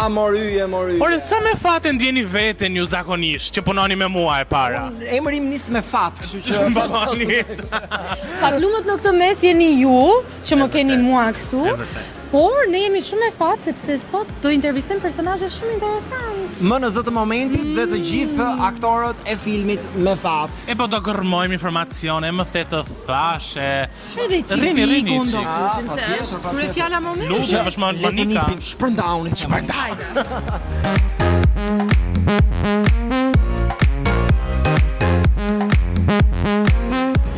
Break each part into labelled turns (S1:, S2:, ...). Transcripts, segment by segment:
S1: Moryje.
S2: Por sa me fat e ndjeni veten ju zakonisht që punoni me mua e para?
S1: Emri im nis me fat, kështu që
S3: Fatlumët në këtë mes jeni ju, që më keni mua këtu. Por ne jemi shumë e fat sepse sot do intervistojmë personazhe shumë interesant.
S1: më në zëtë momentit dhe të gjithë aktorët e filmit me fat.
S2: E po do gërmojmë informacione, më the të thashe.
S3: Edhe
S2: Rini,
S3: çipiku
S2: çik.
S3: ndonjëse. Kur e fjala moment.
S2: Luçi është më
S1: Le të
S2: Monika.
S1: nisim shpërndauni.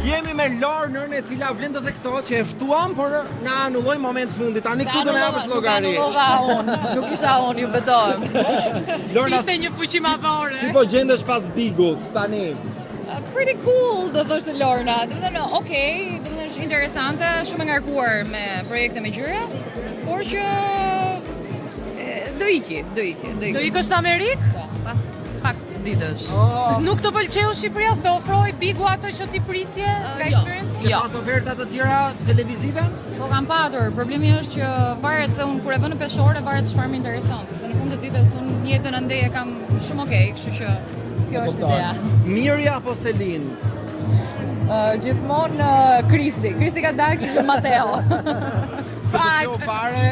S1: Jemi me Lornën e cila vlen të theksohet që e ftuam, por na anulloi moment fundit. Tani këtu do na japësh llogari.
S3: Nuk isha unë, ju betohem.
S1: Lorna,
S3: Ishte një fuqi madhore.
S1: si po gjendesh pas Bigut tani?
S4: Pretty cool, do thoshte Lorna. Do të thënë, okay, do të thënë është interesante, shumë e ngarkuar me projekte me gjyra, por që do iki.
S3: Do ikosh në Amerikë?
S4: Pas pak ditësh.
S3: Nuk të pëlqeu Shqipëria, të ofroj Bigu ato që ti prisje nga experience?
S1: Ke pas oferta të tjera televizive?
S4: Po kam patur, problemi është që varet se unë kur e vë në peshore, varet çfarë më intereson, sepse në fund të ditës unë jetën andej e kam shumë okay, kështu që kjo është ideja.
S1: Mirja apo Selin?
S4: Gjithmonë Kristi ka dalë, kështu që Mateo.
S1: Së pëlqeu fare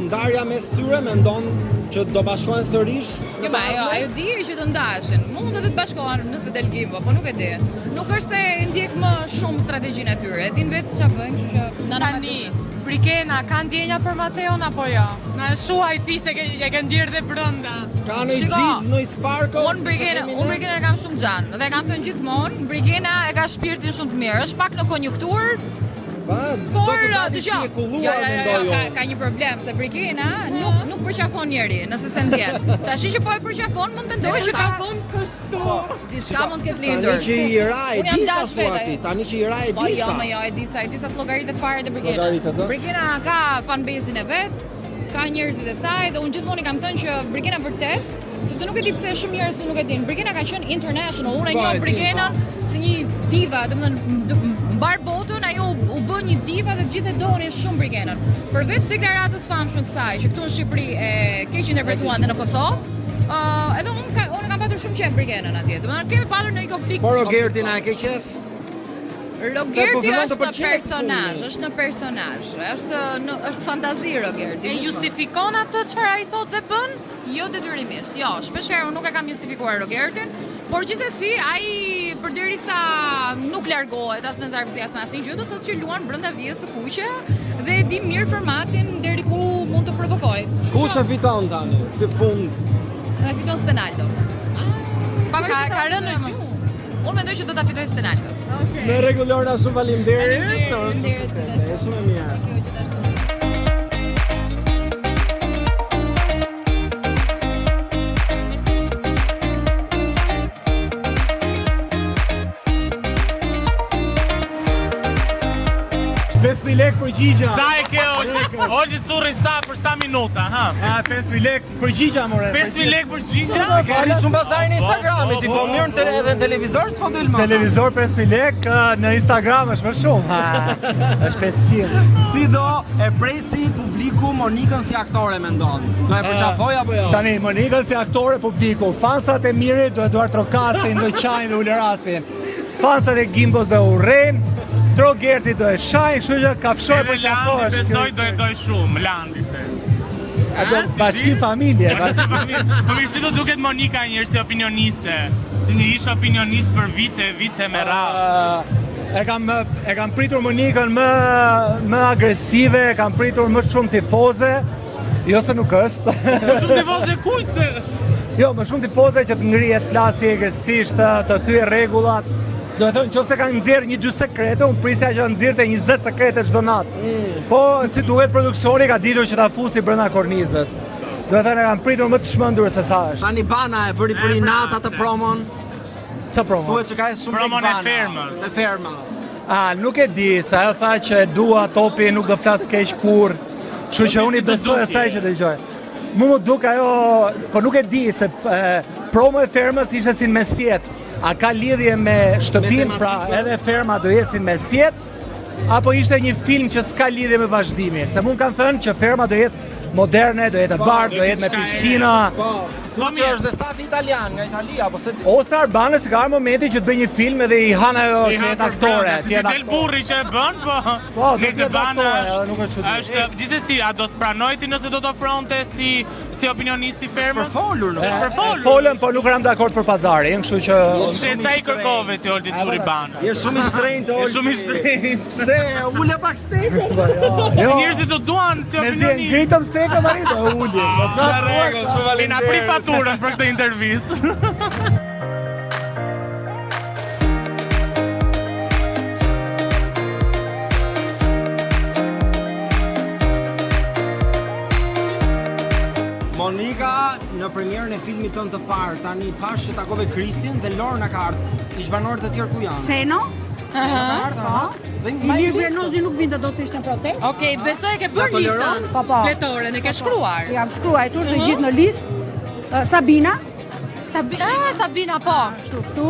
S1: ndarja mes tyre, mendon që do bashkohen sërish?
S4: Jo, ajo di që të ndashin. Mund edhe të bashkohen nëse del Givo, po nuk e di. Nuk është se ndjek më shumë strategjinë e tyre. Din vetë çfarë bëjnë, kështu që na
S3: Tani, Brigena, ka ndjenja për Mateon apo jo? Na shuaj ti se e ke ndjerë dhe brenda.
S1: Ka në i gjithë, në i sparko?
S4: Unë Brigena e kam shumë gjanë, dhe e kam thënë gjithmonë, Brigena e ka shpirtin shumë të mirë, është pak në konjunktur, por ka një problem, se Brigena nuk përqafon njeri, nëse se ndjen. Tashi që po e përqafon, mund të ndoj që ka vonë kështu. Diçka mund të ketë lindur.
S1: Tani që i ra e disa thuati, tani që i ra e disa.
S4: Po jo, e disa llogaritet fare të Brigena. Brigena ka fanbase-in e vet, ka njerëzit e saj dhe unë gjithmonë i kam thënë që Brigena vërtet, sepse nuk e di pse shumë njerëz nuk e dinë. Brigena ka qenë international. Unë e njoh Brigenën si një diva, domethënë mbar botën ajo u bë një diva dhe gjithë e donin shumë Brigenën. Përveç deklaratës famshme të saj që këtu në Shqipëri e keq interpretuan dhe në Kosovë, edhe unë kam patur shumë qef Brigenën atje. Domethënë kemi patur në një konflikt.
S1: Por Rogertin a e ke qef?
S4: Rogerti është në personazh, është fantazi Rogerti.
S3: E justifikon atë çfarë ai thotë dhe bën?
S4: Jo detyrimisht, jo, shpeshherë unë nuk e kam justifikuar Rogertin, por gjithsesi ai përderisa nuk largohet as me zarfësi as me asnjë gjë, do të thotë që luan brenda vijës së kuqe dhe e di mirë formatin deri ku mund të provokojë.
S1: Kush e fiton tani, si fund?
S4: E fiton Stenaldo.
S3: Ka rënë në gjuhë.
S4: Unë mendoj që do ta fitoj Stenaldo.
S1: Në rregull Lorna, shumë faleminderit. Është shumë e mirë.
S5: Lek përgjigja.
S2: Sa e ke Olgi Curri sa për sa minuta, ha?
S5: 5.000 lek përgjigja, more.
S2: 5.000 lek përgjigja?
S1: Ke arrit shumë pastaj në Instagramit, ti po mirë edhe në televizor s'po del më.
S5: Televizor 5.000 lek, në Instagram është më shumë. Është 500.
S1: Si do e presi publiku Monikën si aktore mendon? Do e përqafoj apo jo?
S5: Tani Monikën si aktore publiku, fansat e mirë do Eduard Trokasin, do Qajnë dhe Ulerasin. Fansat e Gimbos dhe Urren, Trogerti do e shajnë, kështu që kafshoj për qafosh.
S2: Landi besoj do e doj shumë, Landi se.
S5: Bashkim familje.
S2: Po mirë, si do duket Monika njërë si opinioniste, si një ish opinionist për vite me radhë.
S5: E kam pritur Monikën më agresive, e kam pritur më shumë tifoze, jo se nuk është.
S2: Më shumë tifoze kujtë se?
S5: Jo, më shumë tifoze që të ngrihet flasi egërsisht, të thyë rregullat. Do e thonë, nëse ka nxjerrë 1-2 sekrete, unë prisja që nxjerrte 20 sekrete çdo natë. Po, si duhet produksioni ka ditur që ta fusi brenda kornizës. Do e thënë, e kam pritur më të shmendur se sa është.
S1: Tani Bana e bëri për i natë atë promon.
S5: Qa promon?
S1: Thuhet që ka shumë
S2: promon
S1: Bana.
S2: e
S1: fermës.
S5: Nuk e di, sa ajo tha që e dua topi, nuk do flas keq kur. Kështu që unë i besoj asaj që dëgjoj. Mu duk ajo, po nuk e di se promo e fermës ishte si në mesjet. A ka lidhje me shtëpin, pra edhe ferma do jetë si mesjet, apo ishte një film që s'ka lidhje me vazhdimin? Se mund kanë thënë që ferma do jetë moderne, do jetë bar, do jetë me piscina.
S1: Po, thonë që është dhe stafi italian nga Italia, apo se
S5: Ose Arbane se ka arë momenti që të bëj një film edhe i han ajo që jetë aktore.
S2: Si del burri që e bën, po.
S5: Po, do
S2: Nëse
S5: t'jetë
S2: ban
S5: aktore, nuk është çudi.
S2: është gjithsesi, a do të pranoj ti nëse do të ofronte si opinionist i
S1: për
S2: fermës?
S1: folur në
S2: Për folur.
S5: Folën, po nuk ram dakord për pazarin, kështu që
S2: Se sa i kërkove ti Oldi Curiban.
S1: Je shumë i shtrenjtë,
S2: Je shumë i shtrenjtë.
S1: Se ule pak stekë.
S5: jo.
S2: Njerëzit do duan si
S5: Me zi
S2: opinionist.
S5: ngritëm stekën marit, uli.
S1: Në rregull, shumë
S2: Ina pri faturën për këtë intervistë.
S1: Monika në premierën e filmit tonë të parë, tani pash që takove Kristin dhe Lorna ka ardhur. Ish banorët e tjerë ku janë?
S6: Seno,
S1: Dhe
S6: Ilir Vrenozi nuk vinte dot se ishte në protestë.
S3: Okej, besoj e ke bërë
S1: toleron?
S3: listën
S6: Po, po.
S3: fletore, ne ke shkruar.
S6: Jam shkruar të gjithë në listë. Sabina,
S3: Sabina po.
S6: ashtu këtu.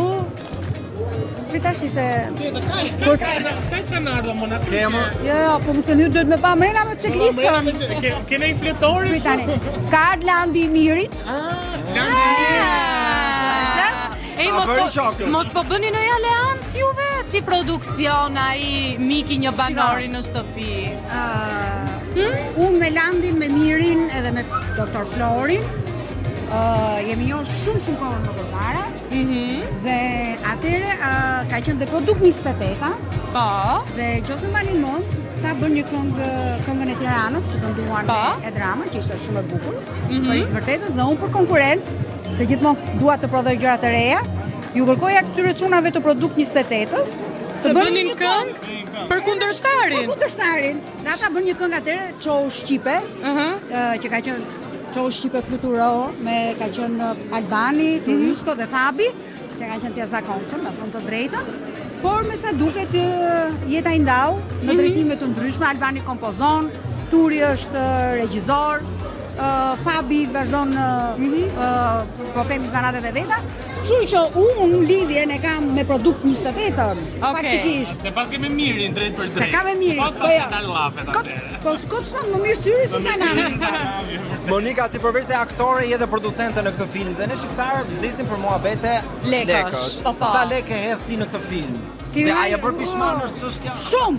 S6: Pritashi se
S2: Kaç kanë ardhur Mona?
S1: Kemë
S6: jo, po më kënë ju duhet me pa mrena me çek listën.
S2: Kene i fletori?
S6: Pritani. Ka Landi i Mirit.
S3: Ej,
S1: A, bëri qokën.
S3: mos po bëni në aleancë juve? Ti produksion, ai Miki një banori në shtëpi.
S6: Unë me Landin, me Mirin edhe me doktor Florin. Jemi njohur shumë kohë më përpara. Dhe atëre ka qenë dhe produkt 28-a.
S3: Po.
S6: Dhe Gjose Malin Mont ka bërë një këngën e Tiranës që kënduan
S3: Pa.
S6: e drama, që ishte shumë e bukur. Për i të vërtetës dhe unë për konkurencë, se gjithmonë dua të prodhoj gjëra të reja, ju kërkoja këtyre çunave të produkt 28-ës
S3: Të bënin
S6: një
S3: këngë për kundërshtarin.
S6: Për kundërshtarin. Dhe ata bën një këngë atëre, Çohu Shqipe, që ka qenë Çohu Shqipe Fluturo, ka qenë Albani, Turusko dhe Fabi, që ka qenë të zakonshëm, me thënë të drejtën. Por me sa duket jeta i ndau në drejtime të ndryshme, Albani kompozon, Turi është regjizor, Fabi vazhdon po themi zanatet e veta. Kështu që unë lidhjen e kam me produkt 28-ën. Faktikisht.
S2: Se pas kemi Mirin drejt për drejt.
S6: Se ka me Mirin,
S2: Po
S6: po jo.
S2: ta llafet atë.
S6: Po s'kot sa më mirë syri se sa nami.
S1: Monika, ti përveç se aktore je dhe producente në këtë film dhe ne shqiptarët vdesim për muhabete
S3: Lekësh. Po, po.
S1: Sa lekë hedh ti në këtë film? Dhe aja bër pishman është çështja.
S6: Shumë.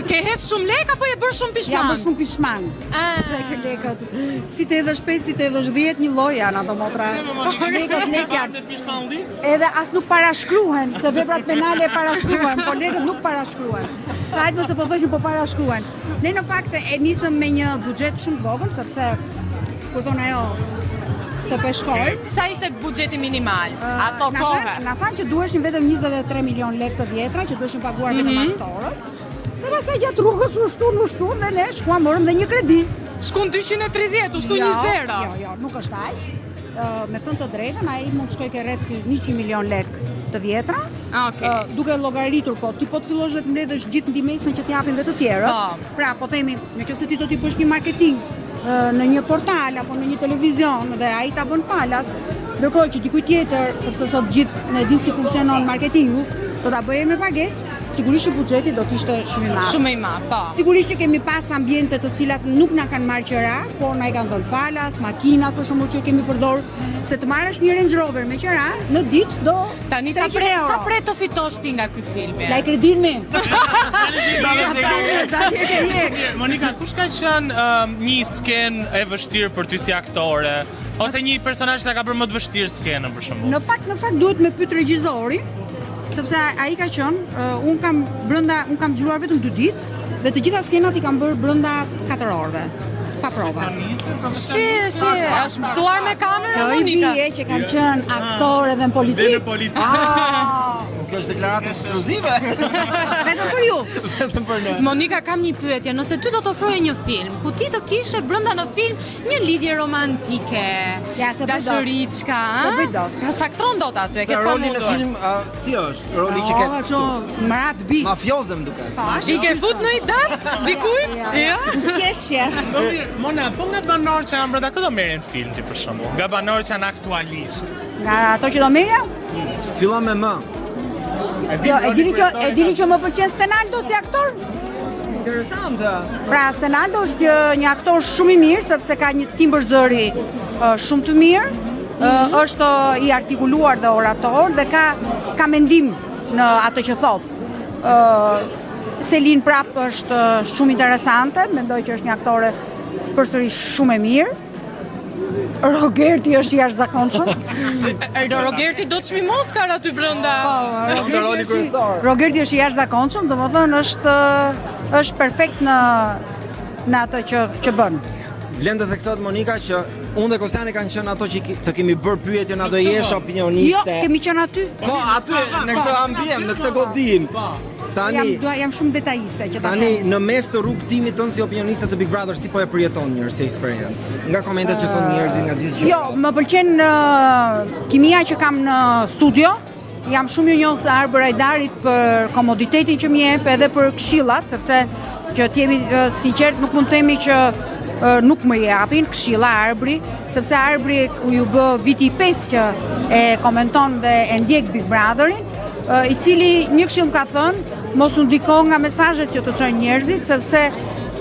S3: Ke hedh shumë lek apo je bërë shumë
S6: Jam
S3: pishman?
S6: bërë shumë pishman. Se ke lekët. Si të edhësh 5, si të edhësh 10, një lloj janë ato motra. Lekët janë. Edhe as nuk parashkruhen, se veprat penale parashkruhen, po lekët nuk parashkruhen. Sa hajtë nëse po thoshin po parashkruhen. Ne në fakt e nisëm me një buxhet shumë të vogël, sepse kur thon ajo të peshkoj.
S3: Sa ishte buxheti minimal? Aso kohë?
S6: Na thanë që duheshin vetëm 23 milion lekë të vjetra, që duheshin paguar vetëm aktorët. Dhe pastaj gjatë rrugës u shtu dhe ne shkuam morëm dhe një kredi.
S3: Shkon 230, u shtu 20.
S6: Jo, nuk është aq. Me thënë të drejtën, ai mund të shkojë rreth 100 milion lekë të vjetra.
S3: Okej.
S6: Duke llogaritur, po ti po të fillosh dhe të mbledhësh gjithë ndihmesën që t'japin dhe të tjerët.
S3: Po.
S6: Pra, po themi, nëse ti do t'i bësh një marketing në një portal apo në një televizion dhe ai ta bën falas, ndërkohë që dikuj tjetër, sepse sot gjithë ne dimë si funksionon marketingu, do ta bëje me pagesë, sigurisht që buxheti do të ishte shumë i madh.
S3: Shumë i madh, po.
S6: Sigurisht që kemi pas ambiente të cilat nuk na kanë marrë qira, por na i kanë dhënë falas, makinat për shembull që kemi përdorur, se të marrësh një Range Rover me qira, në ditë do
S3: Tani sa
S6: 300 euro.
S3: pre të fitosh ti nga ky filmi?
S6: Laj kredin me.
S2: Monika, kush ka qenë një skenë e vështirë për ty si aktore? Ose një personazh që ka bërë më të vështirë skenën për shembull?
S6: Në fakt duhet me pyet regjisorin, sepse ai ka qenë, un kam gjuar vetëm 2 ditë dhe të gjitha skenat i kam bërë brenda 4 orëve. Pa prova.
S3: Si, është mësuar me kamerë,
S6: Kjo i
S3: Monika?
S6: bie që kam qenë aktore dhe në politik.
S1: Kjo është deklaratë ekskluzive.
S6: Vetëm për ju.
S1: Vetëm për ne.
S3: Monika, kam një pyetje. Nëse ty do të ofroje një film, ku ti të kishe brenda në film një lidhje romantike,
S6: Ja, se bëj dot.
S3: dashuriçka,
S6: Se bëj dot.
S3: Sa saktron dot aty, e ke
S1: Se roli në
S3: pamundur.
S1: film si është? Roli që ke
S6: Marat bi.
S1: mafiozë më duket.
S3: I ke fut në i datë, dikujt? Ja.
S6: Skeshje.
S2: Mona, po nga banorë që janë brenda, këtë merren film ti për shembull? Nga banorë që janë aktualisht.
S6: Nga ato që do merja?
S1: Fillon me M.
S6: Jo, e dini që më pëlqen Stenaldo si aktor?
S1: Interesante.
S6: Pra Stenaldo është një aktor shumë i mirë sepse ka një timbër zëri shumë të mirë, është i artikuluar dhe orator dhe ka mendim në atë që thot. Selin prap është shumë interesante, mendoj që është një aktore përsëri shumë e mirë. Rogerti është jashtëzakonshëm.
S3: Rogerti do të çmimos kar aty brenda.
S1: Ndëroni kryesor.
S6: Rogerti është jashtëzakonshëm, domethënë është perfekt në atë që bën.
S1: Vlen të theksohet Monika që unë dhe Kostiani kanë qenë ato që të kemi bërë pyetje në ato jesh opinioniste.
S6: Jo, kemi qenë aty.
S1: Po, aty në këtë ambient, në këtë godim.
S6: Jam shumë detajiste që ta
S1: Tani
S6: them.
S1: në mes të rrugtimit tonë si opinioniste të Big Brother, si po e përjeton njerëz si experience? Nga komentet që thonë njerëzit nga gjithë gjë.
S6: Jo, më pëlqen kimia që kam në studio. Jam shumë i njohur se Arber Ajdarit për komoditetin që më jep edhe për këshillat, sepse që të jemi sinqert nuk mund të themi që nuk më japin këshilla Arbri, sepse Arbri ju bë viti 5 që e komenton dhe e ndjek Big Brotherin, i cili një këshill më ka thënë, mos u ndiko nga mesazhet që të çojnë njerëzit, sepse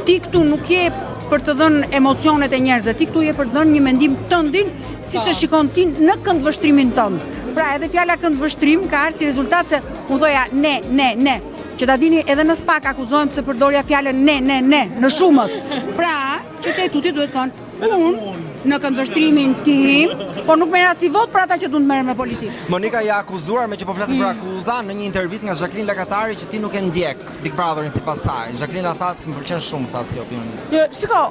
S6: ti këtu nuk je për të dhënë emocionet e njerëzve, ti këtu je për të dhënë një mendim tëndin, siç e shikon ti në këndvështrimin tënd. Pra edhe fjala këndvështrim ka ardhur si rezultat se unë thoja ne. Që ta dini edhe në SPAK akuzohem se përdorja fjalën ne në shumës. Pra, qytetuti duhet thonë unë në këndvështrimin tim, por nuk merra si vot për ata që duhet merren me politikë.
S1: Monika ja akuzuar me që po flasim për akuza në një intervistë nga Jacqueline Lakatari që ti nuk e ndjek Big Brotherin sipas saj. Jacqueline tha se më pëlqen shumë tha si opinionist.
S6: Shiko,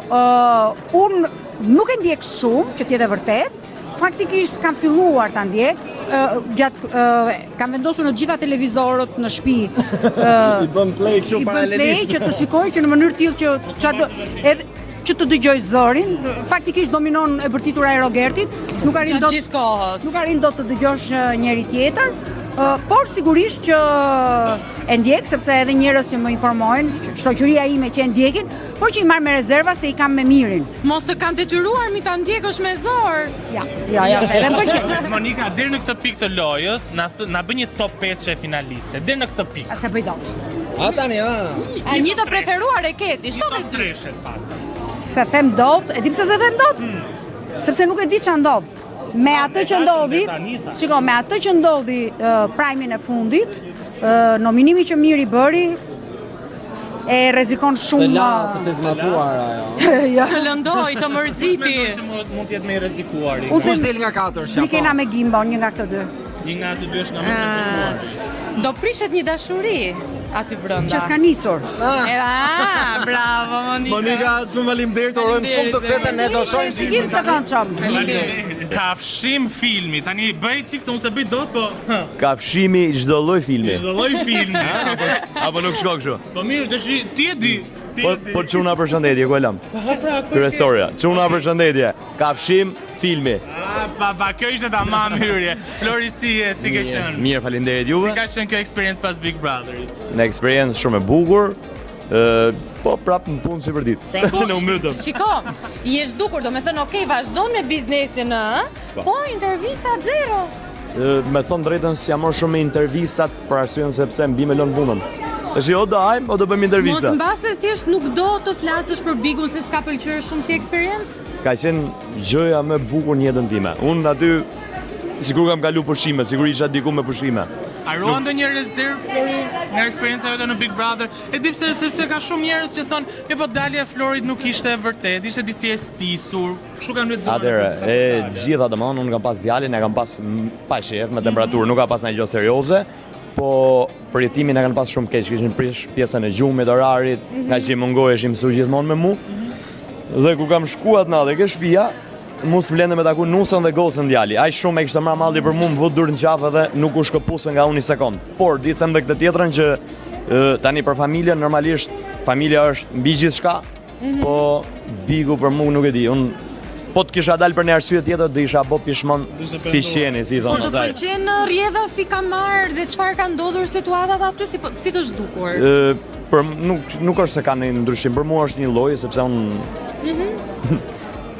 S6: unë nuk e ndjek shumë, që t'jetë e vërtet. Faktikisht kam filluar ta ndjek, kam vendosur në gjitha televizorët në shtëpi.
S1: I bën play kështu
S6: I bën
S1: paralelisht.
S6: play që të shikoj që në mënyrë tillë që të dëgjoj zërin. Faktikisht dominon e bërtitura e Rogertit. Nuk arrin dot
S3: Gjithë kohës.
S6: Nuk arrin dot të dëgjosh njëri tjetër. Por sigurisht që e ndjek, sepse edhe njerëz që më informojnë, shoqëria ime që e ndjekin, por që i marr me rezerva se i kam me mirin.
S3: Mos të kanë detyruar mi ta ndjekësh me zor.
S6: Ja, se edhe më pëlqen.
S2: Monika, deri në këtë pikë të lojës, na bën një top 5 finaliste. Deri në këtë pikë.
S6: Se bëj dot.
S1: A tani,
S3: A një të preferuar e keti,
S2: Top
S3: 72.
S2: 3 pak.
S6: Se them dot, e di pse se them dot? Sepse nuk e di ç'a ndodh. Me atë që ndodhi, shiko, me atë që ndodhi prajmin e fundit, nominimi që Miri bëri e rrezikon shumë.
S1: të pezmatuar ajo.
S6: Ja.
S3: Të lëndoj, të mërziti.
S2: Mendoj që mund të jetë më i rrezikuari.
S6: Unë
S1: Kush
S6: them,
S1: del nga 4
S6: Mikena me Gimba, një nga këto dy.
S2: Një nga të dy është nga më i rrezikuari.
S3: Do prishet një dashuri aty brenda.
S6: Që s'ka nisur.
S3: Bravo Monika.
S1: Monika, shumë faleminderit, urojmë shumë suksese, ne do shohim
S6: Gim
S1: filmin
S6: të
S1: tani.
S6: këndshëm.
S2: Kafshim filmi. Tani bëj çik se unë se bëj dot, po
S7: Kafshimi çdo lloj filmi.
S2: çdo lloj filmi.
S7: Apo nuk shko kështu.
S2: Po mirë, tash ti e di.
S7: Po çuna përshëndetje, ku e lam? Kryesorja. Çuna përshëndetje. Kafshim filmi.
S2: Pa, kjo ishte tamam hyrje. Flori si ke qenë?
S7: Mirë, faleminderit juve.
S2: Si ka qenë kjo experience pas Big Brotherit?
S7: Në eksperiencë shumë e bukur. Po prap në punë si për ditë. Në umytëm.
S3: Shiko, i e zhdukur, do me thënë, okej, vazhdon me biznesin, po intervista zero.
S7: Me thonë drejtën si jam marrë shumë me intervistat për arsyen sepse mbi me lënë punën. Tash o do hajmë o do bëjmë
S3: Mos
S7: intervista.
S3: mbase thjesht nuk do të flasësh për Bigun se s'ka pëlqyer shumë si experience?
S7: Ka qenë gjëja më e bukur në jetën time. Unë aty sigur kam kalu pushime, sigur isha diku me pushime.
S2: A ruan ndonjë rezervë Flori nga eksperjenca jote në Big Brother? E di sepse ka shumë njerëz që thonë, "E po dalja e Florit nuk ishte e vërtetë, ishte disi e stisur." Kështu kanë lexuar.
S7: Atëherë, e gjitha domon, unë kam pas djalin, e kam pas pa shef me temperaturë, nuk ka pas ndonjë gjë serioze, po përjetimin e kanë pas shumë keq, kishin prish pjesën e gjumit, orarit, nga që i mungoheshin mësu gjithmonë me mu. Dhe ku kam shkuat natë ke shtëpia, mos vlende me taku nusën dhe gocën djali. Ai shumë e kishte marrë malli për mua, më vut durë në qafë dhe nuk u shkëpusën nga unë një sekond. Por di them dhe këtë tjetrën që tani për familjen normalisht familja është mbi gjithçka, po Bigu për mua nuk e di. Unë po të kisha dalë për një arsye tjetër do isha bo pishmon si qeni, si
S3: Po
S7: thonë
S3: të
S7: asaj.
S3: pëlqen rrjedha si ka marrë dhe çfarë ka ndodhur situatat aty si të zhdukur?
S7: Për nuk është se ka një ndryshim, për mua është një lloj sepse unë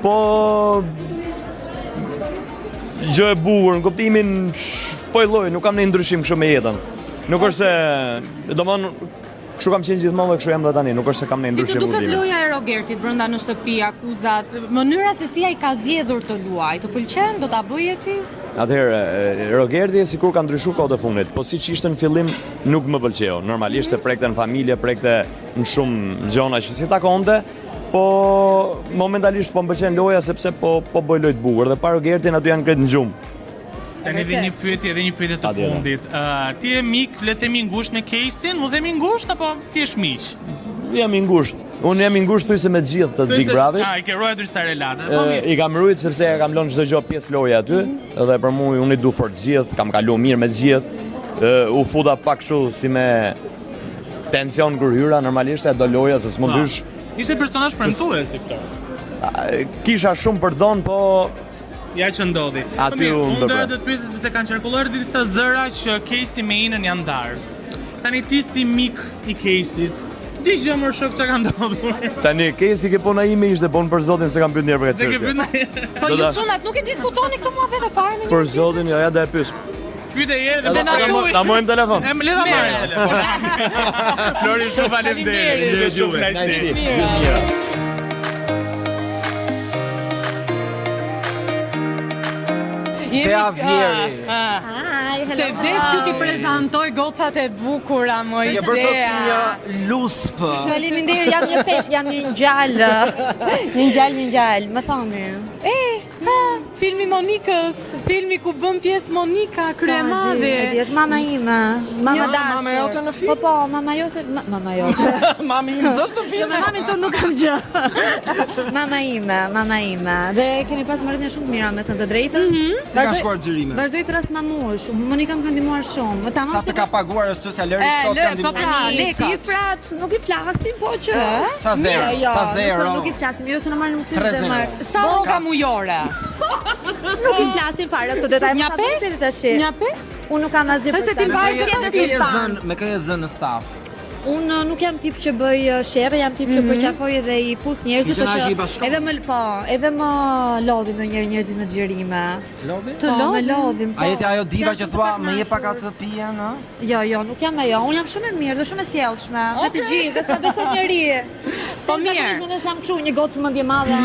S7: po gjë e bukur në kuptimin po i lloj, nuk kam një ndryshim kështu me jetën. Nuk është se domthon Kështu kam qenë gjithmonë dhe kështu jam dhe tani, nuk është se kam ne
S3: Si të
S7: ndryshim
S3: duket
S7: udhime.
S3: loja e Rogertit brenda në shtëpi, akuzat, mënyra se si ai ka zgjedhur të luaj, të pëlqen, do ta bëje ti?
S7: Atëherë, Rogerti sikur ka ndryshuar kohët e fundit, po siç ishte në fillim nuk më pëlqeu. Normalisht se prekte në familje, prekte në shumë gjona që si takonte, po momentalisht po më pëlqen loja sepse po bëj lojë të bukur dhe pa Rogertin aty janë krejt në gjumë.
S2: Tani edhe një pyetje të
S7: Atje,
S2: fundit. Ti je mik, le të themi ngushtë me Casey, mu themi ngushtë apo ti je miq?
S7: Jam i ngushtë. Unë jam i ngushtë thuj se me të gjithë të Big Brother.
S2: I ke ruajtur sa relate. Po mirë.
S7: I kam rujt sepse ja kam lënë çdo gjë pjesë loje aty, dhe për mua unë i du fort gjithë, kam kaluar mirë me të gjithë. U futa pak kështu si me tension kur hyra, normalisht e do loja se s'mund dysh.
S2: Ishte personazh premtues ti Flor.
S7: Kisha shumë për dhon, po
S2: Ja që ndodhi.
S7: Aty
S2: Po mirë,
S7: unë
S2: unë
S7: do
S2: doja
S7: pra.
S2: të të pyesë sepse kanë qarkulluar disa zëra që Casey me Inën janë ndarë. Tani ti si mik i Caseyt, ti gjë më shok çka ka ndodhur.
S7: tani Casey ke puna ime ishte bon për zotin se kam pyet njerë për këtë
S2: Se ke
S7: çështje.
S2: pyet.
S3: Po
S7: Do
S3: ju
S7: ta-
S3: çunat nuk e diskutoni këto muhabete fare me
S7: Për zotin, ja do e pyes.
S2: Pyet e herë
S3: Dhe na thuj.
S7: Ta mojmë telefon.
S2: Le ta marrë telefon. Flori shumë faleminderit. Shumë kënaqësi.
S1: Te Avieri.
S3: Se des ju ti prezantoj gocat e bukura, moj
S1: Je bërë sot si një luspë.
S8: Faleminderit, jam një peshk, jam një ngjall. Një ngjall, më thoni.
S3: Filmi Monikës, filmi ku bën pjesë Monika, kryemadhe.
S8: E di, mama ime, mama
S1: Ja,
S8: dashur.
S1: mama jote në film?
S8: Po, mama jote, mama jote.
S1: Mami im s'është në
S8: Jo,
S1: film.
S8: me mamin tonë nuk kam gjë. mama ime. Dhe kemi pas marrëdhënie shumë të mira me thënë të drejtën.
S1: Si ka shkuar xhirimet?
S8: Vazhdoj të ras mamush. Monika më ka ndihmuar shumë.
S1: Sa të ka paguar është çështja lëri
S3: E,
S1: tot
S3: lë,
S1: kanë
S3: po pra,
S1: ndihmuar.
S3: lekat.
S8: Shifrat nuk i flasim, po që...
S1: Sa zero,
S8: Jo,
S1: sa zero.
S8: Nuk i flasim, jo se në marrë mësim
S1: Tre
S8: se
S1: zero.
S8: marrë.
S3: Sa roka mujore?
S8: Nuk i flasim fare këtë detaj.
S3: Një
S8: mos ta bëni
S3: pes?
S8: tash.
S3: Një pes?
S8: Unë nuk kam asgjë
S3: Pse
S8: për
S3: ti
S8: ta.
S3: mbajsh
S8: Nuk
S3: vetëm
S8: jam
S3: ti?
S8: suspans.
S1: Me kë e zënë në staf?
S8: Unë nuk jam tip që bëj sherrë, jam tip që përqafoj dhe i puth njerëzit,
S1: Ti qenë aq i bashkon?
S8: edhe më lodhin ndonjëherë njerëzit në xhirime.
S1: Lodhi?
S8: Po, me lodhin.
S1: A jeti ajo diva që thua më jep pak atë pijen, ë?
S8: Jo, nuk jam ajo. Unë jam shumë e mirë dhe shumë e sjellshme. Me të gjithë, dhe s'ka besoj njëri.
S3: Po
S8: Se
S3: mirë.
S8: zakonisht mendoj se jam kështu, një gocë mendje madhe.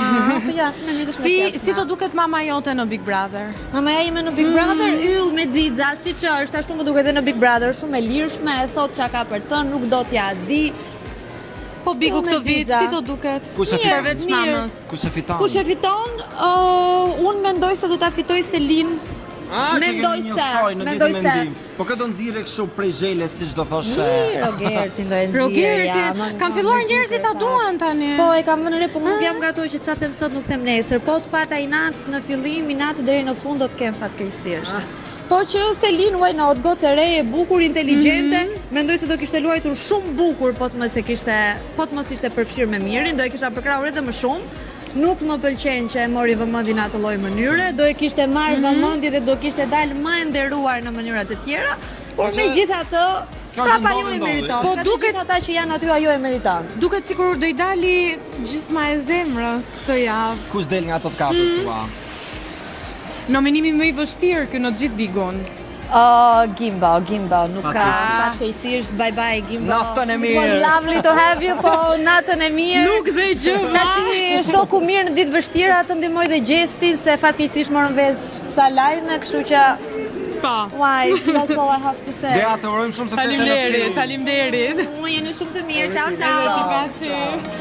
S8: Po ja, shumë e mirë dhe shumë e sjellshme.
S3: Si të duket mama jote në Big Brother?
S8: Mamaja ime në Big Brother yll me xixa, siç është, ashtu më duket edhe në Big Brother, shumë e lirshme, e thot çka ka për të, nuk do t'ja di.
S3: Po Bigu
S8: me
S3: këtë vit,
S8: xixa.
S3: si të duket?
S1: Kush e fiton?
S3: Përveç mamës.
S1: Kush e fiton?
S8: Kush e fiton? Unë mendoj se do ta fitoj Selin. Mendoj se.
S1: Po këtë do nxirre kështu prej zheles siç do thoshte.
S8: Rogertin do e nxjerrja.
S3: Rogerti, kanë filluar njerëzit ta duan tani.
S8: Po, e kam vënë re, po nuk jam nga ato që çfarë them sot nuk them nesër. Po të pata inat në fillim, inat deri në fund do të kem fatkeqësisht. Po që Selin, why not, gocë e re, e bukur, inteligjente, mendoj se do kishte luajtur shumë bukur, po të mos ishte përfshirë me mirin, do e kisha përkrahur edhe më shumë. Nuk më pëlqen që e mori vëmendjen atë lloj mënyre, do e kishte marrë vëmendje dhe do kishte dalë më e nderuar në mënyra të tjera, por megjithatë,
S1: Kjo është
S8: prapa ajo
S1: ndodhi,
S8: e
S1: ndodhi.
S8: meriton.
S3: Po
S8: Nga të
S3: duket-
S8: gjithë ata që janë aty ajo e meriton.
S3: Duket sikur do i dali gjysma e zemrës këtë javë.
S1: Kush del nga ato të katër tua?
S3: Nominimi më i vështirë ky në gjithë Bigun.
S8: Gimbo, nuk ka. Fatkeqësisht, bye Gimbo.
S1: Natën e
S8: It
S1: mirë.
S8: was lovely to have you, po natën e mirë.
S3: Nuk dhe gjë.
S8: Tashi shoku mirë në ditë vështira të ndihmoj dhe gjestin se fatkeqësisht morën vesh ca lajme, kështu që
S3: Po.
S8: why, that's all I have to say.
S1: Dea, të urojmë shumë sukses.
S3: Faleminderit, faleminderit.
S8: Jeni shumë të mirë. Ciao, ciao.
S3: Grazie.